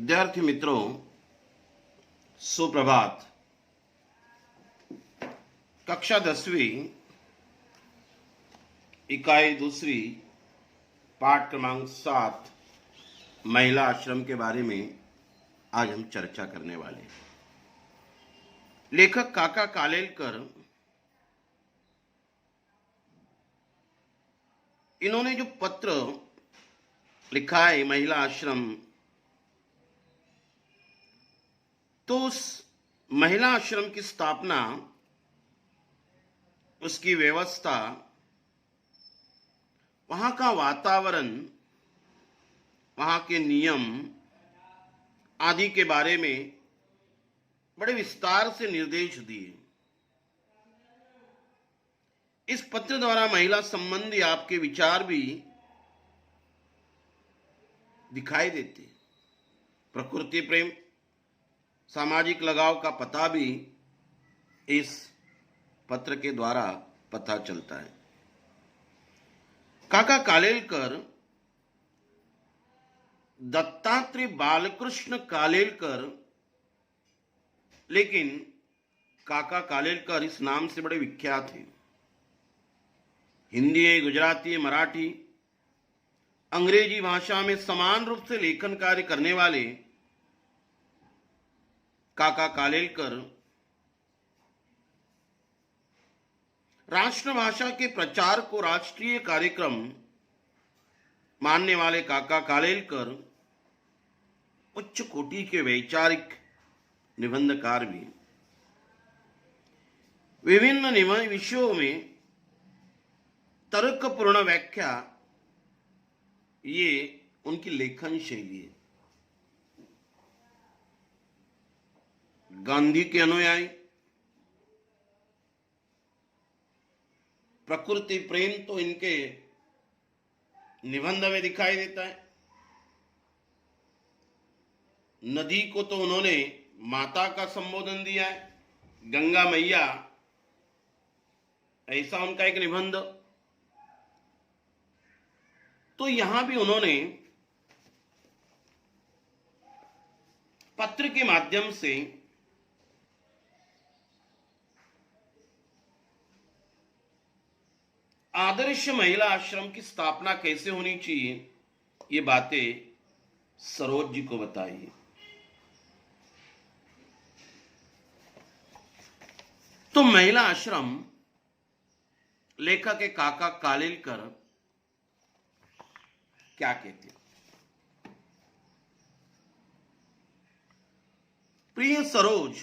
विद्यार्थी मित्रों, सुप्रभात। कक्षा 10वीं इकाई दूसरी पाठ क्रमांक 7 महिला आश्रम के बारे में आज हम चर्चा करने वाले हैं। लेखक काका कालेलकर इन्होंने जो पत्र लिखा है महिला आश्रम, तो उस महिला आश्रम की स्थापना, उसकी व्यवस्था, वहां का वातावरण, वहां के नियम आदि के बारे में बड़े विस्तार से निर्देश दिए। इस पत्र द्वारा महिला संबंधी आपके विचार भी दिखाई देते। प्रकृति प्रेम, सामाजिक लगाव का पता भी इस पत्र के द्वारा पता चलता है। काका कालेलकर दत्तात्रेय बालकृष्ण कालेलकर, लेकिन काका कालेलकर इस नाम से बड़े विख्यात हैं। हिंदी, गुजराती, मराठी, अंग्रेजी भाषा में समान रूप से लेखन कार्य करने वाले काका कालेलकर राष्ट्रभाषा के प्रचार को राष्ट्रीय कार्यक्रम मानने वाले काका कालेलकर उच्च कोटि के वैचारिक निबंधकार भी। विभिन्न विषयों में तर्कपूर्ण व्याख्या, ये उनकी लेखन शैली है। गांधी के अनुयायी, प्रकृति प्रेम तो इनके निबंध में दिखाई देता है। नदी को तो उन्होंने माता का संबोधन दिया है, गंगा मैया, ऐसा उनका एक निबंध। तो यहां भी उन्होंने पत्र के माध्यम से आदर्श महिला आश्रम की स्थापना कैसे होनी चाहिए, ये बातें सरोज जी को बताइए। तो महिला आश्रम लेखक के काका कालेलकर क्या कहते हैं? प्रिय सरोज,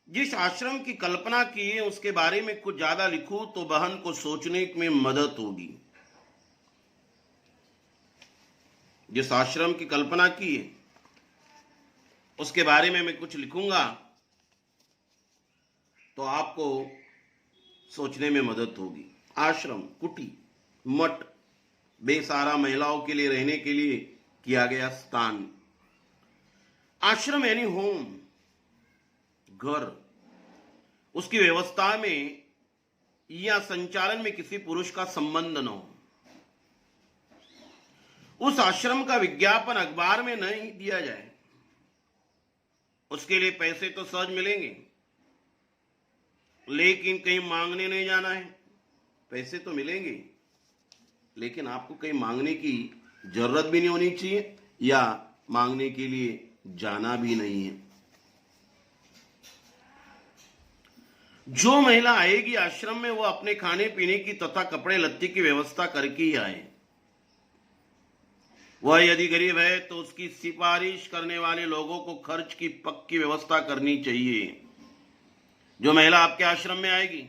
जिस आश्रम की कल्पना की है उसके बारे में कुछ ज्यादा लिखूं तो बहन को सोचने में मदद होगी। जिस आश्रम की कल्पना की है उसके बारे में मैं कुछ लिखूंगा तो आपको सोचने में मदद होगी। आश्रम, कुटी, मठ, बेसहारा महिलाओं के लिए रहने के लिए किया गया स्थान। आश्रम यानी होम, घर। उसकी व्यवस्था में या संचालन में किसी पुरुष का संबंध न हो। उस आश्रम का विज्ञापन अखबार में नहीं दिया जाए। उसके लिए पैसे तो सहज मिलेंगे, लेकिन कहीं मांगने नहीं जाना है। पैसे तो मिलेंगे, लेकिन आपको कहीं मांगने की जरूरत भी नहीं होनी चाहिए या मांगने के लिए जाना भी नहीं है। जो महिला आएगी आश्रम में, वो अपने खाने पीने की तथा कपड़े लत्ते की व्यवस्था करके ही आए। वह यदि गरीब है तो उसकी सिफारिश करने वाले लोगों को खर्च की पक्की व्यवस्था करनी चाहिए। जो महिला आपके आश्रम में आएगी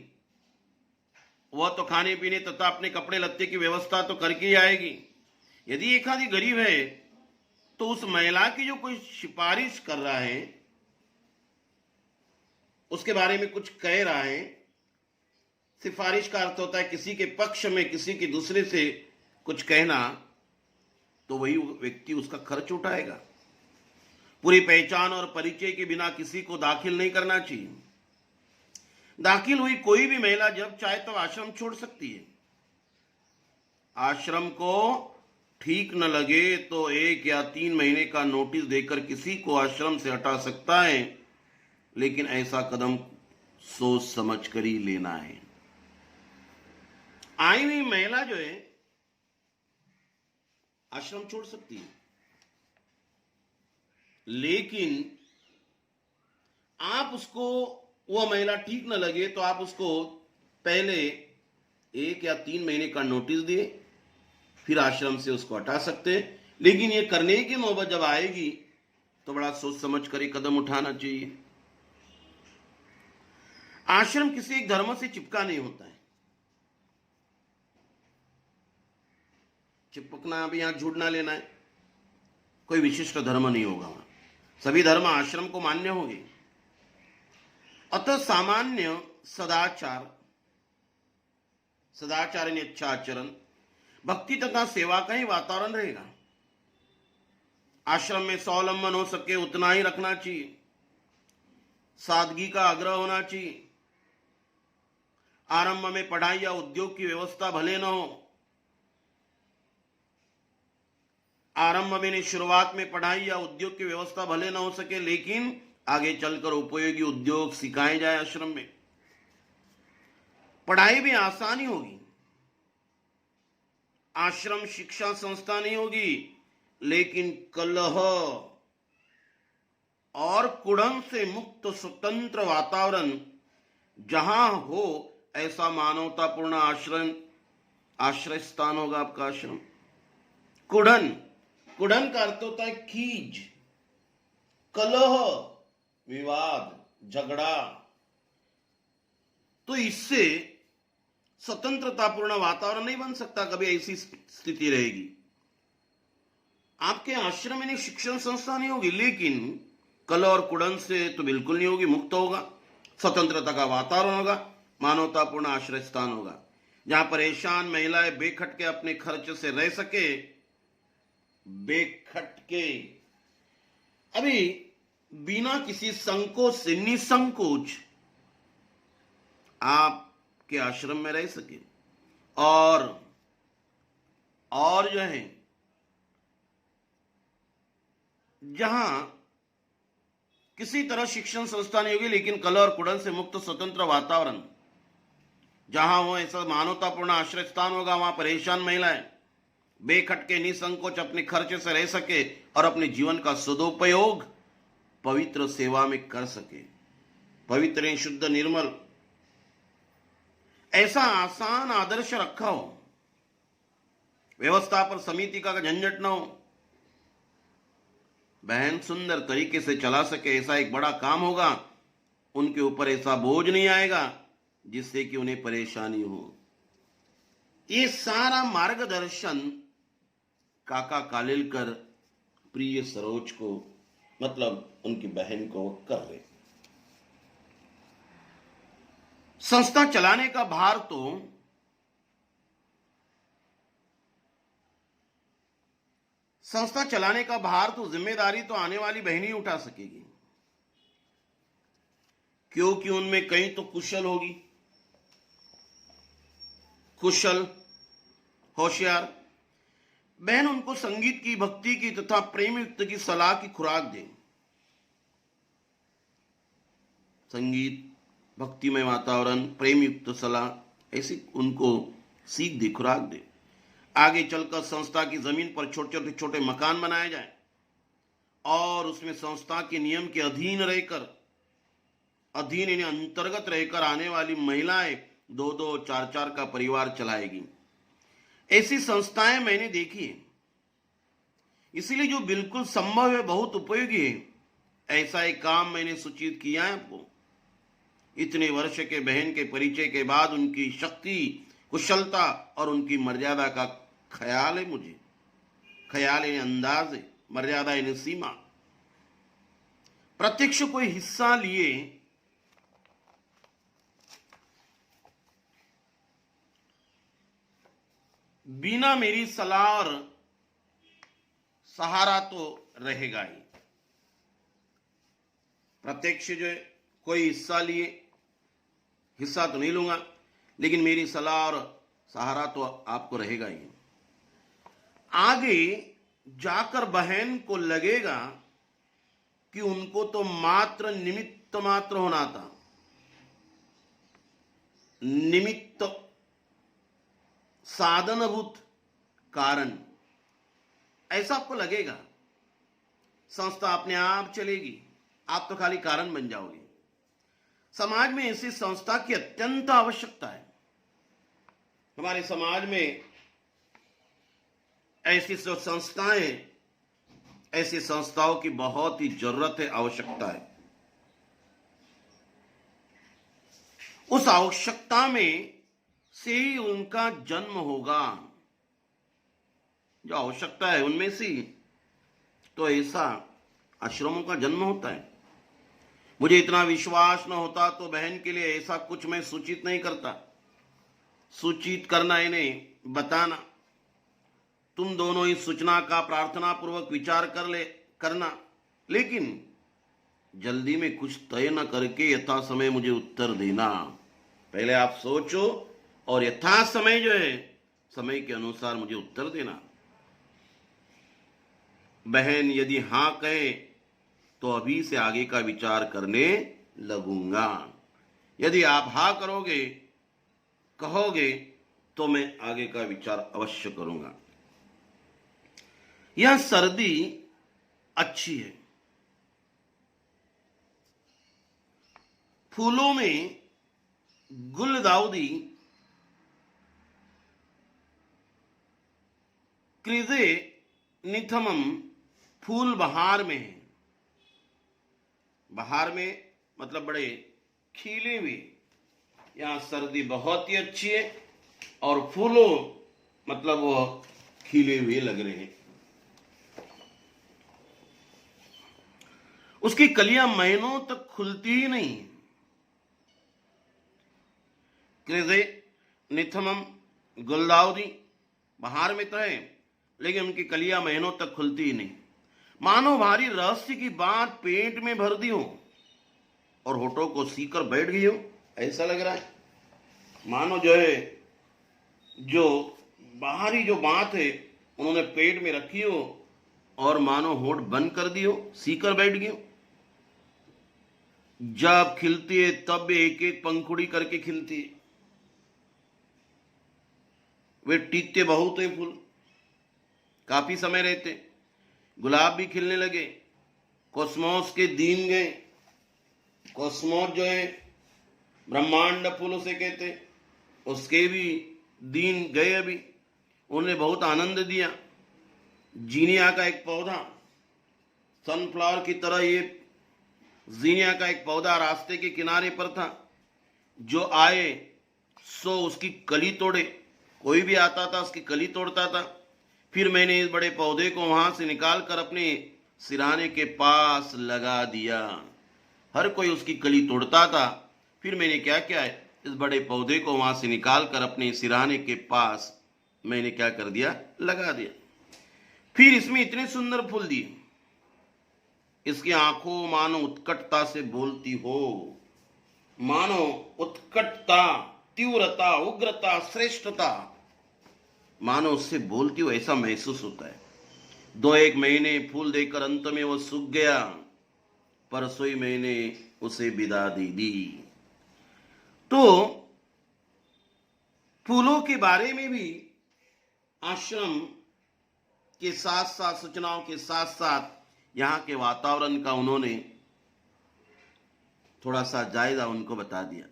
वह तो खाने पीने तथा अपने कपड़े लत्ते की व्यवस्था तो करके ही आएगी। यदि एक आदि गरीब है तो उस महिला की जो कोई सिफारिश कर रहा है, उसके बारे में कुछ कह रहा है, सिफारिश का अर्थ होता है किसी के पक्ष में किसी के दूसरे से कुछ कहना, तो वही व्यक्ति उसका खर्च उठाएगा। पूरी पहचान और परिचय के बिना किसी को दाखिल नहीं करना चाहिए। दाखिल हुई कोई भी महिला जब चाहे तब आश्रम छोड़ सकती है। आश्रम को ठीक न लगे तो 1 या 3 महीने का नोटिस देकर किसी को आश्रम से हटा सकता है, लेकिन ऐसा कदम सोच समझ कर ही लेना है। आई हुई महिला जो है आश्रम छोड़ सकती है, लेकिन आप उसको, वह महिला ठीक न लगे तो आप उसको पहले 1 या 3 महीने का नोटिस दिए, फिर आश्रम से उसको हटा सकते। लेकिन ये करने की नौबत जब आएगी तो बड़ा सोच समझ कर ही कदम उठाना चाहिए। आश्रम किसी एक धर्म से चिपका नहीं होता है। चिपकना भी यहां झूठ ना लेना है, कोई विशिष्ट धर्म नहीं होगा वहां, सभी धर्म आश्रम को मान्य होंगे। अतः सामान्य सदाचार, सदाचार यानी अच्छा आचरण, भक्ति तथा सेवा का ही वातावरण रहेगा। आश्रम में स्वावलंबन हो सके उतना ही रखना चाहिए, सादगी का आग्रह होना चाहिए। आरंभ में पढ़ाई या उद्योग की व्यवस्था भले न हो, आरंभ में शुरुआत में पढ़ाई या उद्योग की व्यवस्था भले न हो सके, लेकिन आगे चलकर उपयोगी उद्योग सिखाए जाए। आश्रम में पढ़ाई भी आसानी होगी। आश्रम शिक्षा संस्था नहीं होगी, लेकिन कलह और कुड़न से मुक्त स्वतंत्र वातावरण जहां हो, ऐसा मानवतापूर्ण आश्रय स्थान होगा आपका आश्रम। कुड़न, कुड़न का अर्थ होता है खीज, कलह, विवाद, झगड़ा। तो इससे स्वतंत्रतापूर्ण वातावरण नहीं बन सकता, कभी ऐसी स्थिति रहेगी। आपके आश्रम में शिक्षण संस्था नहीं होगी, लेकिन कलह और कुड़न से तो बिल्कुल नहीं होगी, मुक्त होगा, स्वतंत्रता का वातावरण होगा, मानवतापूर्ण आश्रय स्थान होगा, जहां परेशान महिलाएं बेखटके अपने खर्च से रह सके। बेखटके, अभी बिना किसी संकोच से, निसंकोच आपके आश्रम में रह सके। और जो है जहां किसी तरह शिक्षण संस्था नहीं होगी, लेकिन कलह और कुड़न से मुक्त स्वतंत्र वातावरण जहां हो, ऐसा मानवतापूर्ण आश्रय स्थान होगा। वहां परेशान महिलाएं बेखटके निसंकोच अपने खर्चे से रह सके और अपने जीवन का सदुपयोग पवित्र सेवा में कर सके। पवित्र, शुद्ध, निर्मल, ऐसा आसान आदर्श रखा हो, व्यवस्था पर समिति का झंझट ना हो, बहन सुंदर तरीके से चला सके, ऐसा एक बड़ा काम होगा। उनके ऊपर ऐसा बोझ नहीं आएगा जिससे कि उन्हें परेशानी हो। ये सारा मार्गदर्शन काका कालेलकर प्रिय सरोज को, मतलब उनकी बहन को कर रहे। संस्था चलाने का भार तो जिम्मेदारी तो आने वाली बहन ही उठा सकेगी, क्योंकि उनमें कहीं तो कुशल होगी, कुशल, होशियार बहन उनको संगीत की, भक्ति की तथा प्रेम युक्त की सलाह की खुराक दे। संगीत, भक्तिमय वातावरण, प्रेम युक्त सलाह, ऐसी उनको सीख दे, खुराक दे। आगे चलकर संस्था की जमीन पर छोटे छोटे मकान बनाए जाए और उसमें संस्था के नियम के अधीन यानी अंतर्गत रहकर आने वाली महिलाएं 2-2, 4-4 का परिवार चलाएगी। ऐसी संस्थाएं मैंने देखी है, इसीलिए जो बिल्कुल संभव है, बहुत उपयोगी है, ऐसा एक काम मैंने सूचित किया है आपको। इतने वर्ष के बहन के परिचय के बाद उनकी शक्ति, कुशलता और उनकी मर्यादा का ख्याल है मुझे। ख्याल यानी अंदाज है, मर्यादा यानी सीमा। प्रत्यक्ष कोई हिस्सा लिए बिना मेरी सलाह और सहारा तो रहेगा ही। प्रत्यक्ष जो है कोई हिस्सा तो नहीं लूंगा, लेकिन मेरी सलाह और सहारा तो आपको रहेगा ही। आगे जाकर बहन को लगेगा कि उनको तो मात्र निमित्त मात्र होना था, निमित्त साधनभूत कारण, ऐसा आपको लगेगा। संस्था अपने आप चलेगी, आप तो खाली कारण बन जाओगे। समाज में ऐसी संस्था की अत्यंत आवश्यकता है। हमारे समाज में ऐसी जो संस्थाएं, ऐसी संस्थाओं की बहुत ही जरूरत है, आवश्यकता है। उस आवश्यकता में से ही उनका जन्म होगा। जो आवश्यकता है उनमें से तो ऐसा आश्रमों का जन्म होता है। मुझे इतना विश्वास न होता तो बहन के लिए ऐसा कुछ मैं सूचित नहीं करता। सूचित करना, इन्हें बताना, तुम दोनों इस सूचना का प्रार्थना पूर्वक विचार करना, लेकिन जल्दी में कुछ तय न करके यथा समय मुझे उत्तर देना। पहले आप सोचो और यथा समय जो है, समय के अनुसार मुझे उत्तर देना। बहन यदि हां कहे तो अभी से आगे का विचार करने लगूंगा। यदि आप हां कहोगे तो मैं आगे का विचार अवश्य करूंगा। यह सर्दी अच्छी है। फूलों में गुलदाउदी, क्रिजेनिथमम फूल बहार में है। बहार में मतलब बड़े खिले हुए। यहां सर्दी बहुत ही अच्छी है और फूलों मतलब वो खिले हुए लग रहे हैं। उसकी कलियां महीनों तक खुलती ही नहीं। क्रिजेनिथमम, गुलदाउदी बहार में तो है, लेकिन उनकी कलियां महीनों तक खुलती ही नहीं। मानो भारी रहस्य की बात पेट में भर दी हो और होठों को सीकर बैठ गई हो, ऐसा लग रहा है। मानो जो है, जो बाहरी जो बात है उन्होंने पेट में रखी हो और मानो होठ बंद कर दी हो, सीकर बैठ गई हो। जब खिलती है तब एक एक पंखुड़ी करके खिलती है। वे टीकते बहुत है फूल, काफी समय रहते। गुलाब भी खिलने लगे। कॉस्मोस के दिन गए। कॉस्मोस जो है ब्रह्मांड फूल उसे कहते, उसके भी दिन गए अभी। उन्हें बहुत आनंद दिया। जीनिया का एक पौधा, सनफ्लावर की तरह ये जीनिया का एक पौधा रास्ते के किनारे पर था। जो आए सो उसकी कली तोड़े। कोई भी आता था उसकी कली तोड़ता था। फिर मैंने इस बड़े पौधे को वहां से निकाल कर अपने सिराने के पास लगा दिया। हर कोई उसकी कली तोड़ता था। फिर मैंने क्या किया है, इस बड़े पौधे को वहां से निकाल कर अपने सिराने के पास मैंने क्या कर दिया, लगा दिया। फिर इसमें इतने सुंदर फूल दिए। इसकी आंखों मानो उत्कटता से बोलती हो। मानो उत्कटता, तीव्रता, उग्रता, श्रेष्ठता मानो उससे बोलती हो, ऐसा महसूस होता है। 2-1 महीने फूल देकर अंत में वो सूख गया। परसों ही मैंने उसे विदा दे दी। तो फूलों के बारे में भी आश्रम के साथ साथ, सूचनाओं के साथ साथ यहां के वातावरण का उन्होंने थोड़ा सा जायजा उनको बता दिया।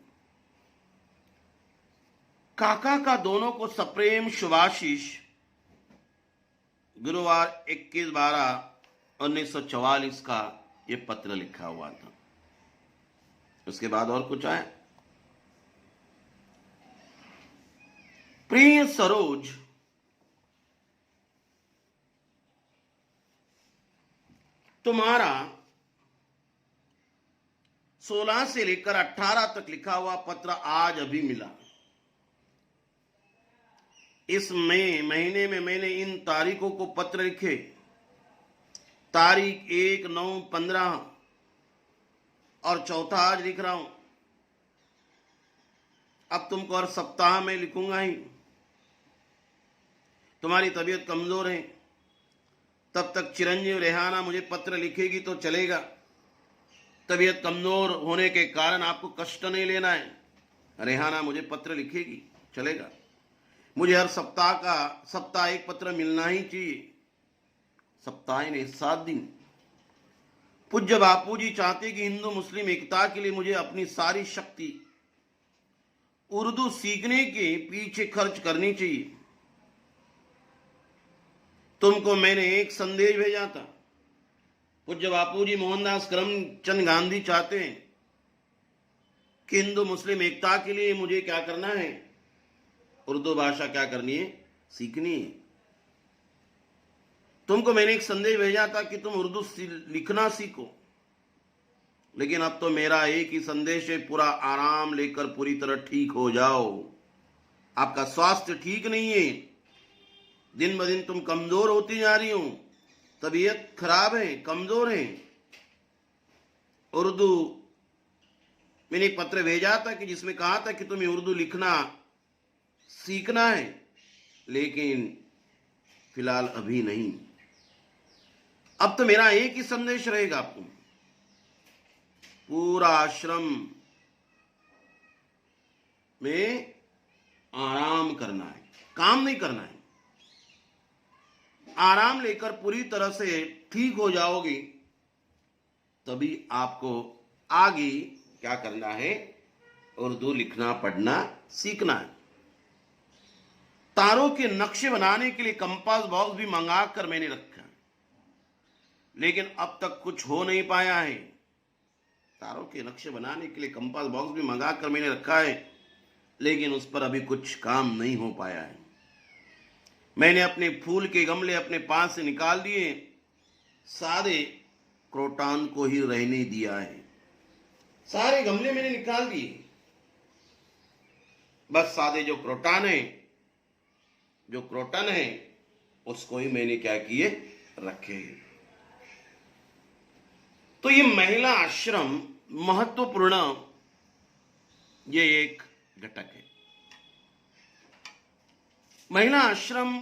काका का दोनों को सप्रेम शुभाशीष। गुरुवार 21/12/1944 का ये पत्र लिखा हुआ था। उसके बाद और कुछ आया। प्रिय सरोज, तुम्हारा 16 से लेकर 18 तक लिखा हुआ पत्र आज अभी मिला। इस महीने में मैंने इन तारीखों को पत्र लिखे। तारीख 1, 9, 15 और चौथा आज लिख रहा हूं। अब तुमको हर सप्ताह में लिखूंगा ही। तुम्हारी तबीयत कमजोर है, तब तक चिरंजीव रेहाना मुझे पत्र लिखेगी तो चलेगा। तबीयत कमजोर होने के कारण आपको कष्ट नहीं लेना है, रेहाना मुझे पत्र लिखेगी, चलेगा। मुझे हर सप्ताह एक पत्र मिलना ही चाहिए, सप्ताह नहीं 7 दिन। पूज्य बापूजी चाहते कि हिंदू मुस्लिम एकता के लिए मुझे अपनी सारी शक्ति उर्दू सीखने के पीछे खर्च करनी चाहिए। तुमको मैंने एक संदेश भेजा था। पूज्य बापूजी मोहनदास करमचंद गांधी चाहते हैं कि हिंदू मुस्लिम एकता के लिए मुझे क्या करना है, उर्दू भाषा क्या करनी है, सीखनी है। तुमको मैंने एक संदेश भेजा था कि तुम उर्दू लिखना सीखो, लेकिन अब तो मेरा एक ही संदेश है, पूरा आराम लेकर पूरी तरह ठीक हो जाओ। आपका स्वास्थ्य ठीक नहीं है, दिन ब दिन तुम कमजोर होती जा रही हो, तबीयत खराब है, कमजोर है। उर्दू मैंने एक पत्र भेजा था कि जिसमें कहा था कि तुम्हें उर्दू लिखना सीखना है, लेकिन फिलहाल अभी नहीं। अब तो मेरा एक ही संदेश रहेगा आपको, पूरा आश्रम में आराम करना है, काम नहीं करना है। आराम लेकर पूरी तरह से ठीक हो जाओगी, तभी आपको आगे क्या करना है, उर्दू लिखना पढ़ना सीखना है। तारों के नक्शे बनाने के लिए कंपास बॉक्स भी मंगा कर मैंने रखा, लेकिन अब तक कुछ हो नहीं पाया है। तारों के नक्शे बनाने के लिए कंपास बॉक्स भी मंगा कर मैंने रखा है, लेकिन उस पर अभी कुछ काम नहीं हो पाया है। मैंने अपने फूल के गमले अपने पास से निकाल दिए, सारे क्रोटॉन को ही रहने दिया है। सारे गमले मैंने निकाल दिए, बस सादे जो क्रोटन है उसको ही मैंने क्या किए, रखे। तो ये महिला आश्रम महत्वपूर्ण ये एक घटक है। महिला आश्रम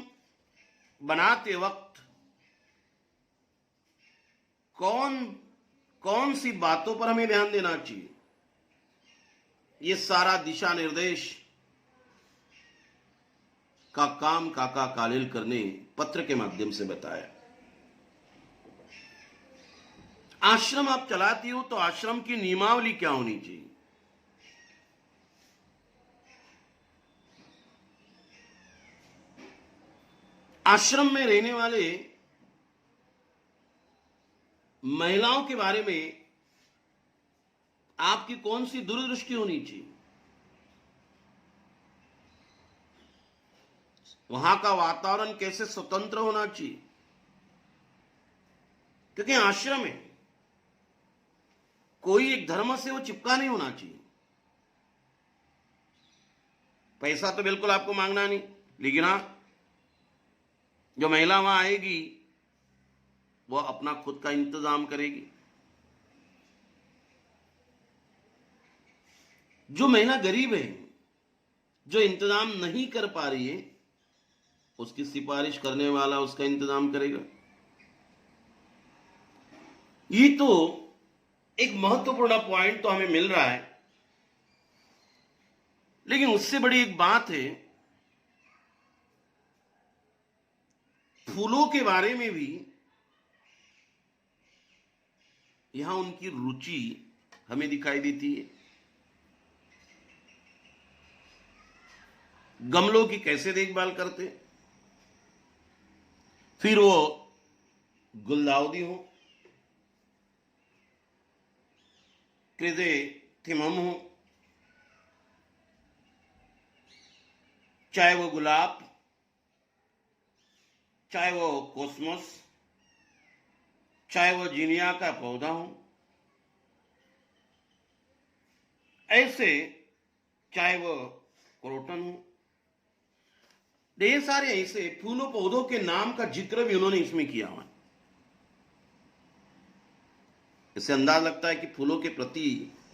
बनाते वक्त कौन सी बातों पर हमें ध्यान देना चाहिए, ये सारा दिशा निर्देश का काम काका कालेलकर ने पत्र के माध्यम से बताया। आश्रम आप चलाती हो तो आश्रम की नियमावली क्या होनी चाहिए, आश्रम में रहने वाले महिलाओं के बारे में आपकी कौन सी दूरदृष्टि होनी चाहिए, वहां का वातावरण कैसे स्वतंत्र होना चाहिए, क्योंकि आश्रम है, कोई एक धर्म से वो चिपका नहीं होना चाहिए। पैसा तो बिल्कुल आपको मांगना नहीं, लेकिन हाँ, जो महिला वहां आएगी वो अपना खुद का इंतजाम करेगी। जो महिला गरीब है, जो इंतजाम नहीं कर पा रही है, उसकी सिफारिश करने वाला उसका इंतजाम करेगा। ये तो एक महत्वपूर्ण पॉइंट तो हमें मिल रहा है, लेकिन उससे बड़ी एक बात है, फूलों के बारे में भी यहां उनकी रुचि हमें दिखाई देती है। गमलों की कैसे देखभाल करते, फिर वो गुलदाउदी हो, क्रिजेंथेमम हो, चाहे वो गुलाब, चाहे वो कोस्मोस, चाहे वो जीनिया का पौधा हो, ऐसे चाहे वो क्रोटन हो, ढेर सारे ऐसे फूलों पौधों के नाम का जिक्र भी उन्होंने इसमें किया हुआ है। इससे अंदाज लगता है कि फूलों के प्रति,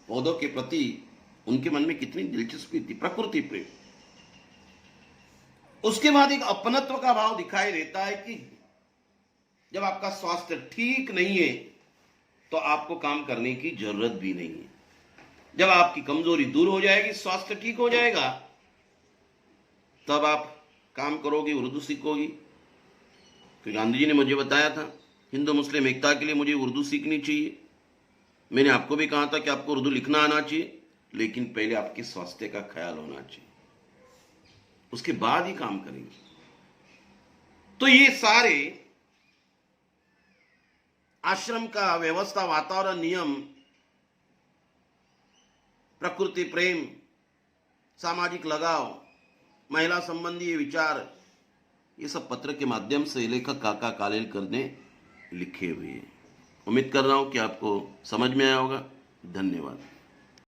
पौधों के प्रति उनके मन में कितनी दिलचस्पी थी, प्रकृति प्रेम। उसके बाद एक अपनत्व का भाव दिखाई देता है कि जब आपका स्वास्थ्य ठीक नहीं है तो आपको काम करने की जरूरत भी नहीं है। जब आपकी कमजोरी दूर हो जाएगी, स्वास्थ्य ठीक हो जाएगा, तब आप काम करोगे, उर्दू सीखोगी। फिर गांधी जी ने मुझे बताया था हिंदू मुस्लिम एकता के लिए मुझे उर्दू सीखनी चाहिए। मैंने आपको भी कहा था कि आपको उर्दू लिखना आना चाहिए, लेकिन पहले आपके स्वास्थ्य का ख्याल होना चाहिए, उसके बाद ही काम करेंगे। तो ये सारे आश्रम का व्यवस्था, वातावरण, नियम, प्रकृति प्रेम, सामाजिक लगाव, महिला संबंधी विचार, ये सब पत्र के माध्यम से लेखक काका कालेलकर ने लिखे हुए हैं। उम्मीद कर रहा हूं कि आपको समझ में आया होगा। धन्यवाद।